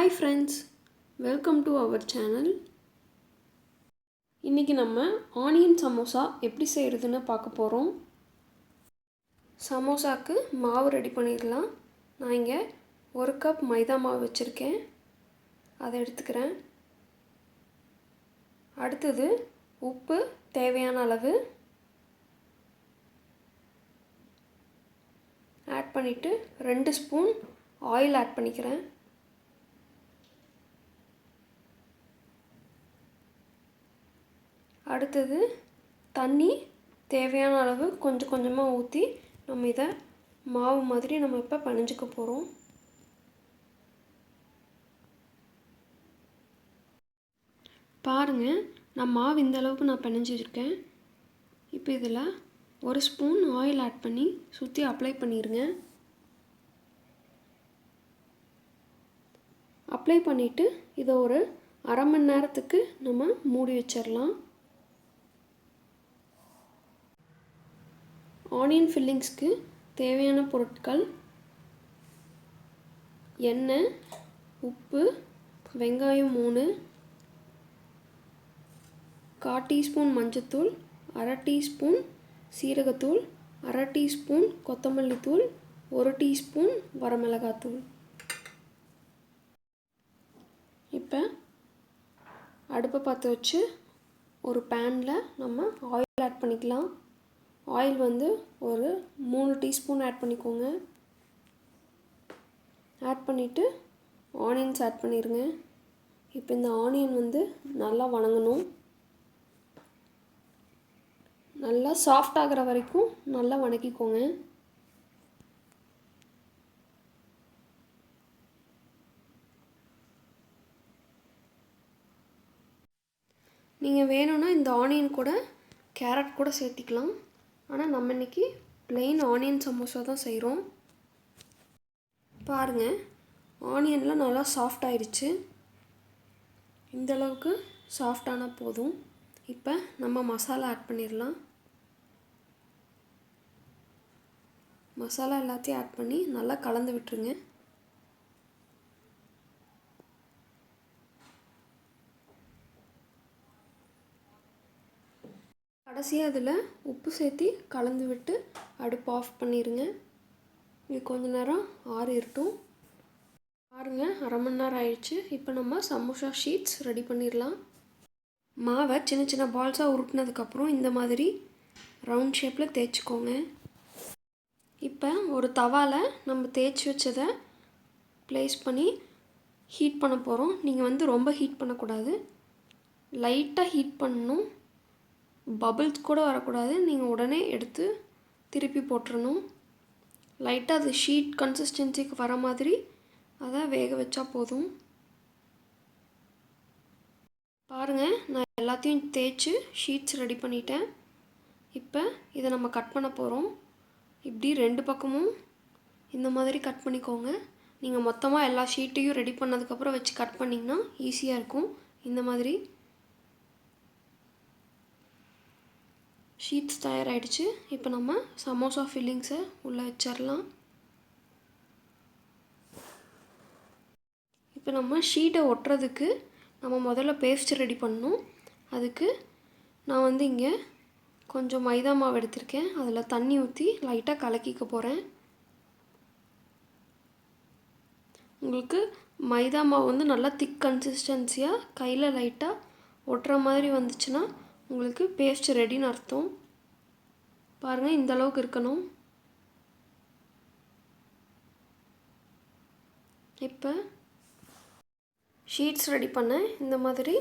Hi friends, welcome to our channel. இன்றைக்கி நம்ம onion samosa எப்படி செய்கிறதுன்னு பார்க்க போகிறோம். சமோசாவுக்கு மாவு ரெடி பண்ணிடலாம். நான் இங்கே 1 கப் மைதா மாவு வச்சுருக்கேன், அதை எடுத்துக்கிறேன். அடுத்தது உப்பு தேவையான அளவு ஆட் பண்ணிவிட்டு 2 ஸ்பூன் ஆயில் ஆட் பண்ணிக்கிறேன். அடுத்தது தண்ணி தேவையான அளவு கொஞ்சம் கொஞ்சமாக ஊற்றி நம்ம இதை மாவு மாதிரி நம்ம இப்போ பிணைஞ்சிக்க போகிறோம். பாருங்கள், நான் மாவு இந்த அளவுக்கு நான் பிணைஞ்சி வச்சுருக்கேன். இப்போ இதில் 1 ஸ்பூன் ஆயில் ஆட் பண்ணி சுற்றி அப்ளை பண்ணிடுங்க. அப்ளை பண்ணிவிட்டு இதை ஒரு அரை மணி நேரத்துக்கு நம்ம மூடி வச்சிடலாம். ஆனியன் ஃபில்லிங்ஸ்க்கு தேவையான பொருட்கள்: எண்ணெய், உப்பு, வெங்காயம் 3, 1/4 டீஸ்பூன் மஞ்சத்தூள், 1/2 டீஸ்பூன் சீரகத்தூள், 1/2 டீஸ்பூன் கொத்தமல்லி தூள், 1 டீஸ்பூன் வரமிளகாத்தூள். இப்போ அடுப்பை பற்ற வச்சு ஒரு பேனில் நம்ம ஆயில் ஆட் பண்ணிக்கலாம். ஆயில் வந்து ஒரு 3 டீஸ்பூன் ஆட் பண்ணிக்கோங்க. ஆட் பண்ணிவிட்டு ஆனியன்ஸ் ஆட் பண்ணிடுங்க. இப்போ இந்த ஆனியன் வந்து நல்லா வணங்கணும். நல்லா சாஃப்ட் ஆகிற வரைக்கும் நல்லா வணக்கிக்கோங்க. நீங்கள் வேணும்னா இந்த ஆனியன் கூட கேரட் கூட சேர்த்திக்கலாம். ஆனால் நம்ம இன்றைக்கி ப்ளெயின் ஆனியன் சமோசா தான் செய்கிறோம். பாருங்கள், ஆனியன்லாம் நல்லா சாஃப்ட் ஆயிடுச்சு. இந்தளவுக்கு சாஃப்டானால் போதும். இப்போ நம்ம மசாலா ஆட் பண்ணிடலாம். மசாலா எல்லாத்தையும் ஆட் பண்ணி நல்லா கலந்து விட்டுருங்க. கடைசியாக அதில் உப்பு சேர்த்து கலந்து விட்டு அடுப்பு ஆஃப் பண்ணிடுங்க. இது கொஞ்ச நேரம் ஆறிடட்டும். பாருங்கள், அரை மணி நேரம் ஆயிடுச்சு. இப்போ நம்ம சமோசா ஷீட்ஸ் ரெடி பண்ணிடலாம். மாவை சின்ன சின்ன பால்ஸாக உருட்டினதுக்கப்புறம் இந்த மாதிரி ரவுண்ட் ஷேப்பில் தேய்ச்சிக்கோங்க. இப்போ ஒரு தவாவில் நம்ம தேய்ச்சி வச்சதை ப்ளேஸ் பண்ணி ஹீட் பண்ண போகிறோம். நீங்கள் வந்து ரொம்ப ஹீட் பண்ணக்கூடாது, லைட்டாக ஹீட் பண்ணணும். பபிள்ஸ் கூட வரக்கூடாது. நீங்கள் உடனே எடுத்து திருப்பி போட்டுறணும். லைட்டாக அது ஷீட் கன்சிஸ்டன்சிக்கு வர மாதிரி அதை வேக வச்சா போதும். பாருங்கள், நான் எல்லாத்தையும் தேய்ச்சி ஷீட்ஸ் ரெடி பண்ணிட்டேன். இப்போ இதை நம்ம கட் பண்ண போகிறோம். இப்படி 2 பக்கமும் இந்த மாதிரி கட் பண்ணிக்கோங்க. நீங்கள் மொத்தமாக எல்லா ஷீட்டையும் ரெடி பண்ணதுக்கப்புறம் வச்சு கட் பண்ணிங்கன்னா ஈஸியாக இருக்கும். இந்த மாதிரி ஷீட்ஸ் தயாராகிடுச்சு. இப்போ நம்ம சமோசா ஃபில்லிங்ஸை உள்ளே வச்சிடலாம். இப்போ நம்ம ஷீட்டை ஒட்டுறதுக்கு நம்ம முதல்ல பேஸ்ட் ரெடி பண்ணணும். அதுக்கு நான் வந்து இங்கே கொஞ்சம் மைதா மாவு எடுத்திருக்கேன். அதில் தண்ணி ஊற்றி லைட்டாக கலக்கிக்க போகிறேன். உங்களுக்கு மைதா மாவு வந்து நல்லா திக் கன்சிஸ்டன்சியாக கையில் லைட்டாக ஒட்டுற மாதிரி வந்துச்சுன்னா உங்களுக்கு பேஸ்ட் ரெடின்னு அர்த்தம். பாருங்கள், இந்த அளவுக்கு இருக்கணும். இப்போ ஷீட்ஸ் ரெடி பண்ண இந்த மாதிரி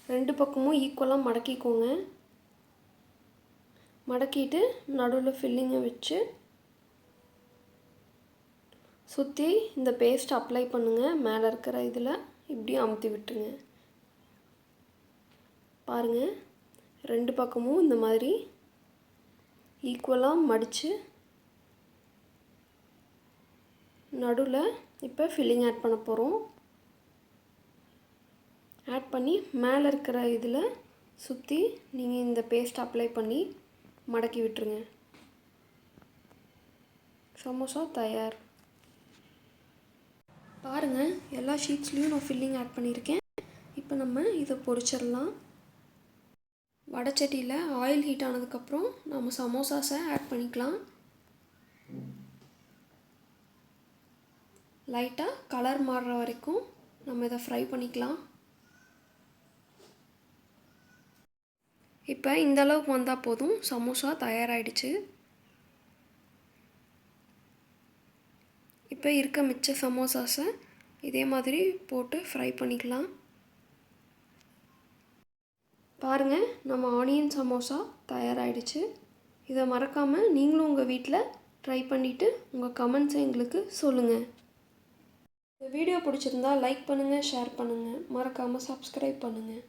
2 பக்கமும் ஈக்குவலாக மடக்கிக்கோங்க. மடக்கிட்டு நடுவில் ஃபில்லிங்கை வச்சு சுற்றி இந்த பேஸ்ட் அப்ளை பண்ணுங்கள். மேலே இருக்கிற இதில் இப்படி அமுத்தி விட்டுருங்க. பாருங்கள், 2 பக்கமும் இந்த மாதிரி ஈக்குவலாக மடித்து நடுவில் இப்போ ஃபில்லிங் ஆட் பண்ண போகிறோம். ஆட் பண்ணி மேலே இருக்கிற இதில் சுற்றி நீங்கள் இந்த பேஸ்ட் அப்ளை பண்ணி மடக்கி விட்டுருங்க. சமோசா தயார். பாருங்கள், எல்லா ஷீட்ஸ்லேயும் நான் ஃபில்லிங் ஆட் பண்ணியிருக்கேன். இப்போ நம்ம இதை பொரிச்சிடலாம். வடைச்சட்டியில் ஆயில் ஹீட் ஆனதுக்கப்புறம் நம்ம சமோசாஸை ஆட் பண்ணிக்கலாம். லைட்டாக கலர் மாறுற வரைக்கும் நம்ம இதை ஃப்ரை பண்ணிக்கலாம். இப்போ இந்த அளவுக்கு வந்தால் போதும், சமோசா தயாராகிடுச்சு. இப்போ இருக்க மிச்ச சமோசாஸை இதே மாதிரி போட்டு ஃப்ரை பண்ணிக்கலாம். பாருங்கள், நம்ம ஆனியன் சமோசா தயாராகிடுச்சு. இதை மறக்காமல் நீங்களும் உங்கள் வீட்டில் ட்ரை பண்ணிவிட்டு உங்கள் கமெண்ட்ஸை எங்களுக்கு சொல்லுங்கள். இந்த வீடியோ பிடிச்சிருந்தா லைக் பண்ணுங்கள், ஷேர் பண்ணுங்கள், மறக்காமல் சப்ஸ்கிரைப் பண்ணுங்கள்.